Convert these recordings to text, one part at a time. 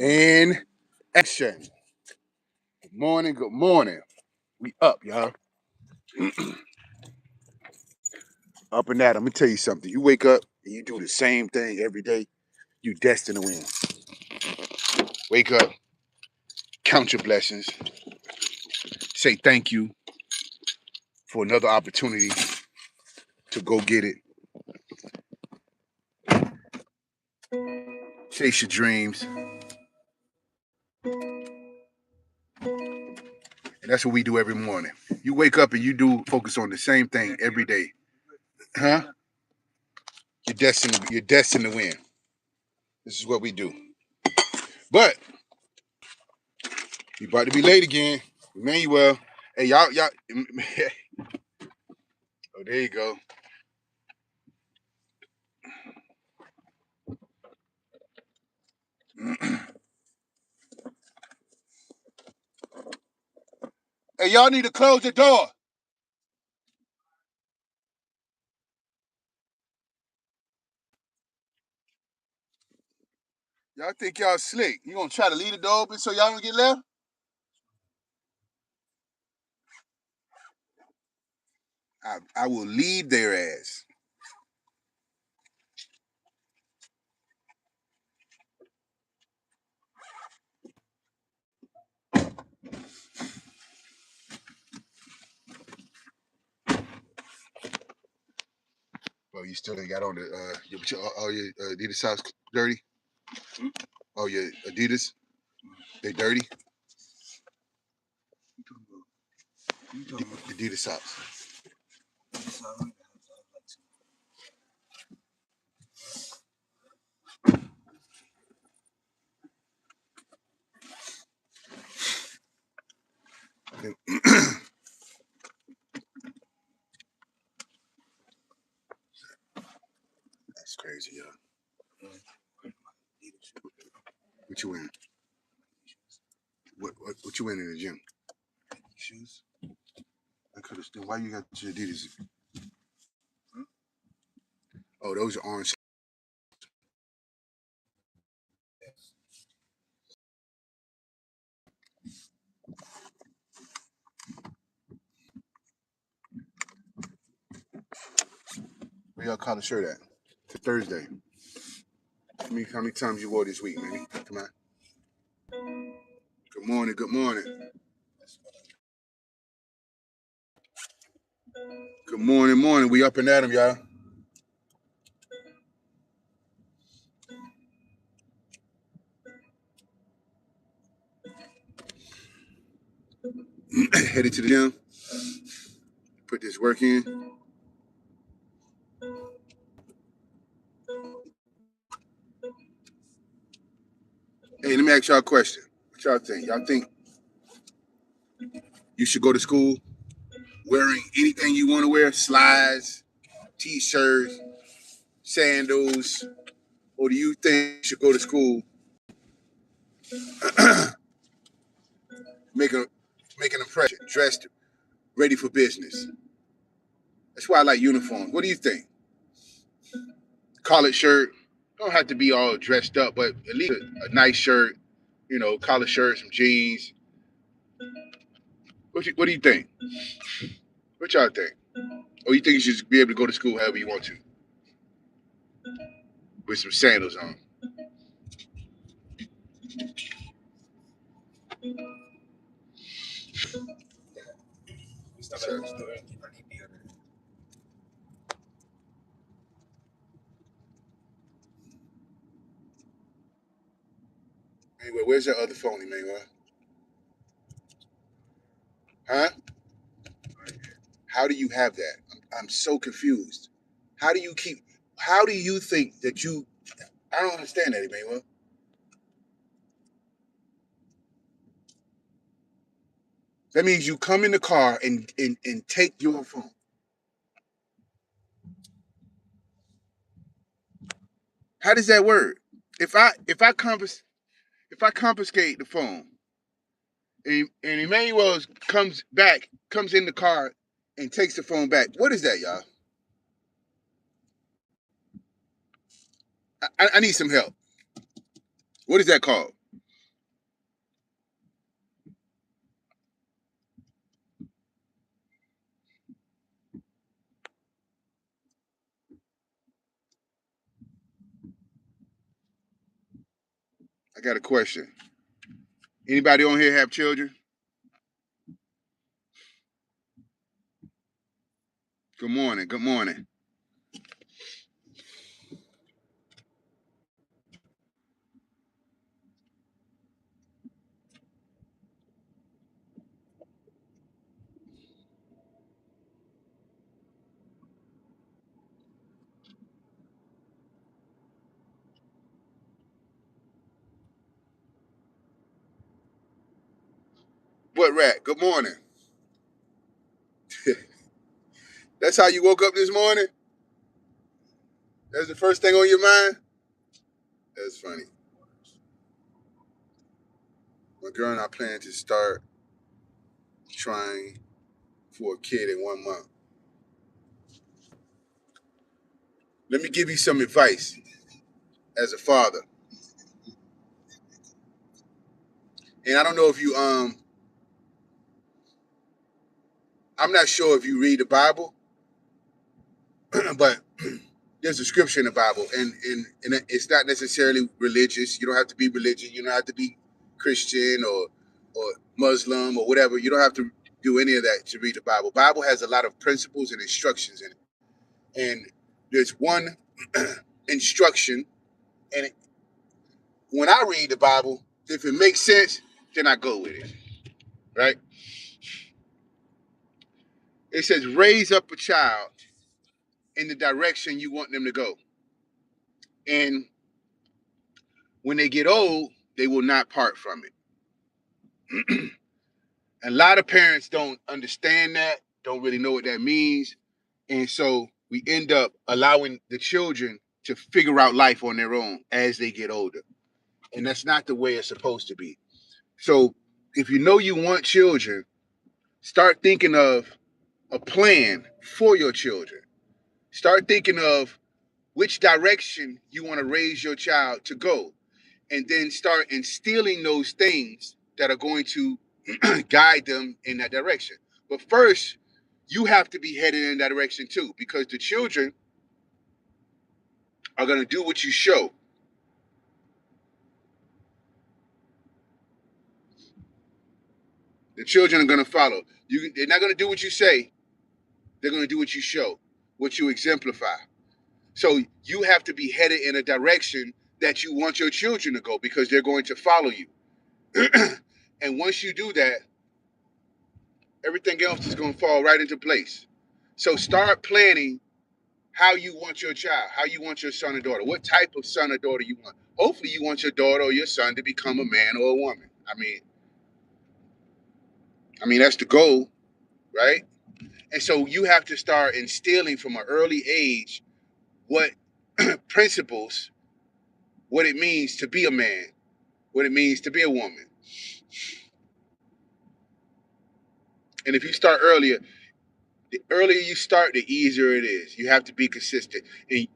And action. Good morning, good morning. We up, y'all. Up and at 'em. Let me tell you something. You wake up and you do the same thing every day, you destined to win. Wake up, count your blessings, say thank you for another opportunity to go get it. Chase your dreams. And that's what we do every morning. You wake up and you do focus on the same thing every day. Huh? You're destined to win. This is what we do. But you about to be late again. Emmanuel. Hey, y'all. Oh, there you go. Hey, y'all need to close the door. Y'all think y'all slick. You gonna try to leave the door open so y'all don't get left? I will leave their ass. Well, you still ain't got on all your Adidas socks dirty? Oh, your Adidas? They dirty? Adidas socks. That's crazy, y'all. What you wearing? What you wearing in the gym? Shoes. I could have. Why you got your Adidas? Oh, those are orange. Where y'all collar shirt at? To Thursday. How many times you wore this week, man? Come on. Good morning. Good morning. Good morning. Morning. We up and at 'em, y'all. Headed to the gym. Put this work in. Hey, let me ask y'all a question. What y'all think? Y'all think you should go to school wearing anything you want to wear? Slides, t-shirts, sandals? Or do you think you should go to school make make an impression, dressed, ready for business? That's why I like uniforms. What do you think? Collared shirt. Don't have to be all dressed up, but at least a nice shirt, collared shirt, some jeans. What do you think? What y'all think? Or you think you should be able to go to school however you want to with some sandals on? So, anyway, where's your other phone, Emmanuel? Huh? How do you have that? I'm so confused. How do you keep? How do you think that you? I don't understand that, Emmanuel. That means you come in the car and take your phone. How does that work? If I confiscate the phone and Emmanuel comes in the car and takes the phone back, what is that, y'all? I need some help. What is that called? I got a question. Anybody on here have children? Good morning. Good morning. What rat? Good morning. That's how you woke up this morning? That's the first thing on your mind? That's funny. My girl and I plan to start trying for a kid in 1 month. Let me give you some advice as a father. And I don't know if you I'm not sure if you read the Bible, but there's a scripture in the Bible, and it's not necessarily religious. You don't have to be religious. You don't have to be Christian or Muslim or whatever. You don't have to do any of that to read the Bible. Bible has a lot of principles and instructions in it, and there's one instruction, and when I read the Bible, if it makes sense, then I go with it. Right? It says, raise up a child in the direction you want them to go, and when they get old, they will not part from it. A lot of parents don't understand that, don't really know what that means. And so we end up allowing the children to figure out life on their own as they get older. And that's not the way it's supposed to be. So if you know you want children, start thinking of a plan for your children. Start thinking of which direction you want to raise your child to go. And then start instilling those things that are going to guide them in that direction. But first, you have to be headed in that direction too, because the children are going to do what you show. The children are going to follow. They're not going to do what you say. They're going to do what you show, what you exemplify. So you have to be headed in a direction that you want your children to go because they're going to follow you. And once you do that, everything else is going to fall right into place. So start planning how you want your child, how you want your son or daughter, what type of son or daughter you want. Hopefully you want your daughter or your son to become a man or a woman. I mean that's the goal, right? And so you have to start instilling from an early age what principles, what it means to be a man, what it means to be a woman. And if you start earlier, the earlier you start, the easier it is. You have to be consistent. And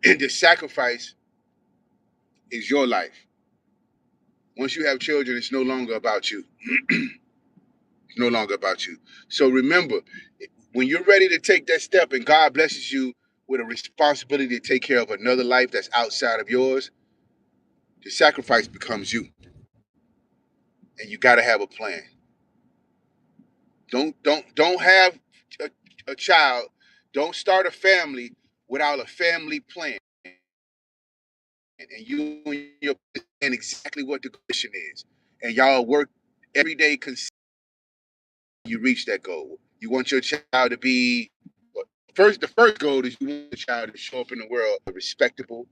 the sacrifice is your life. Once you have children, it's no longer about you. It's no longer about you. So remember, when you're ready to take that step and God blesses you with a responsibility to take care of another life that's outside of yours, the sacrifice becomes you. And you got to have a plan. Don't have a child. Don't start a family without a family plan. And you and your plan exactly what the mission is. And y'all work every day you reach that goal. You want your child to be the first goal is you want the child to show up in the world a respectable,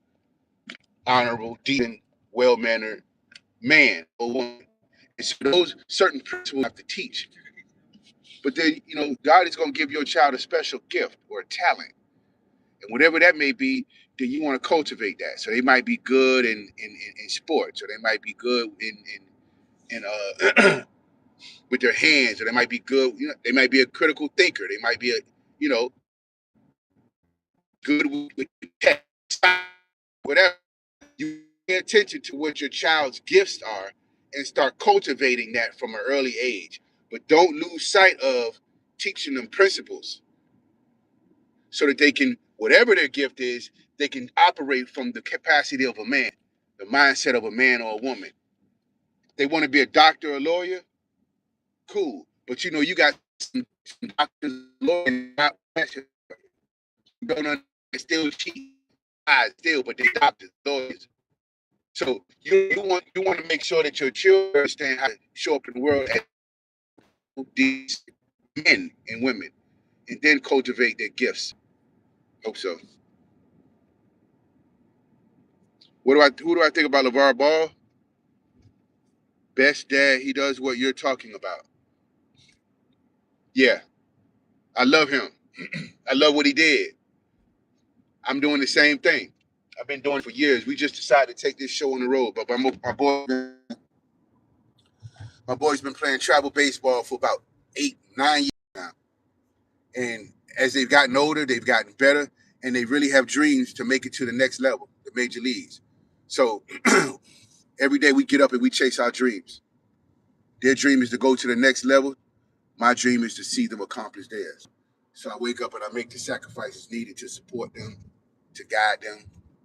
honorable, decent, well-mannered man or woman. And so those certain principles you have to teach. But then, God is going to give your child a special gift or a talent. And whatever that may be, then you want to cultivate that. So they might be good in sports, or they might be good in with their hands, or they might be good, they might be a critical thinker. They might be good with text, whatever. You pay attention to what your child's gifts are and start cultivating that from an early age. But don't lose sight of teaching them principles so that they can, whatever their gift is, they can operate from the capacity of a man. the mindset of a man or a woman. They want to be a doctor or a lawyer, cool. But you know, you got some doctors, lawyers, don't still cheat, still, but they doctors, lawyers. So you want to make sure that your children understand how to show up in the world as these men and women, and then cultivate their gifts. Hope so. Who do I think about LeVar Ball? Best dad. He does what you're talking about. Yeah, I love him. I love what he did. I'm doing the same thing. I've been doing it for years. We just decided to take this show on the road. But my boy's been playing travel baseball for about 8, 9 years now. And as they've gotten older, they've gotten better, and they really have dreams to make it to the next level, the major leagues. So every day we get up and we chase our dreams. Their dream is to go to the next level. My dream is to see them accomplish theirs. So I wake up and I make the sacrifices needed to support them, to guide them,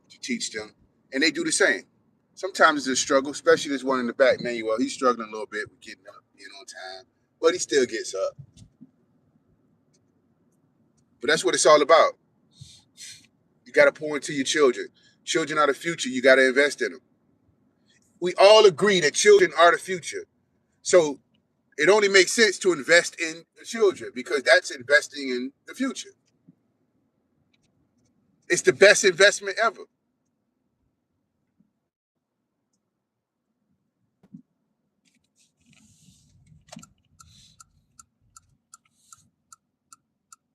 to teach them. And they do the same. Sometimes it's a struggle, especially this one in the back, Manuel. He's struggling a little bit with getting up, being on time, but he still gets up. But that's what it's all about. You got to pour into your children. Children are the future. You got to invest in them. We all agree that children are the future. So it only makes sense to invest in the children because that's investing in the future. It's the best investment ever.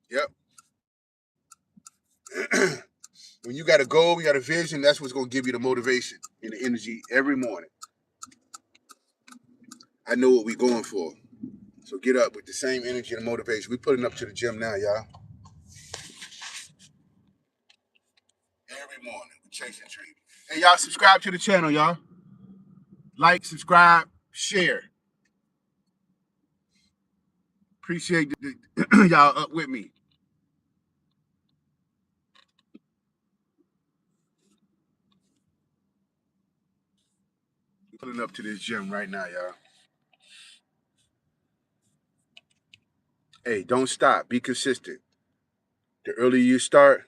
Yep. When you got a goal, you got a vision, that's what's going to give you the motivation and the energy every morning. I know what we're going for. So get up with the same energy and motivation. We're putting up to the gym now, y'all. Every morning, we're chasing dreams. Hey, y'all, subscribe to the channel, y'all. Like, subscribe, share. Appreciate y'all up with me. We're pulling up to this gym right now, y'all. Hey, don't stop. Be consistent. The earlier you start,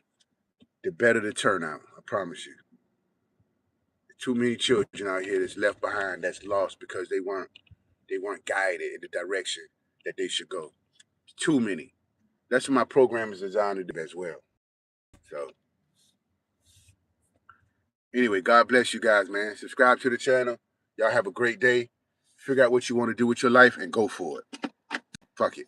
the better the turnout. I promise you. Too many children out here that's left behind, that's lost because they weren't guided in the direction that they should go. Too many. That's what my program is designed to do as well. So anyway, God bless you guys, man. Subscribe to the channel. Y'all have a great day. Figure out what you want to do with your life and go for it. Fuck it.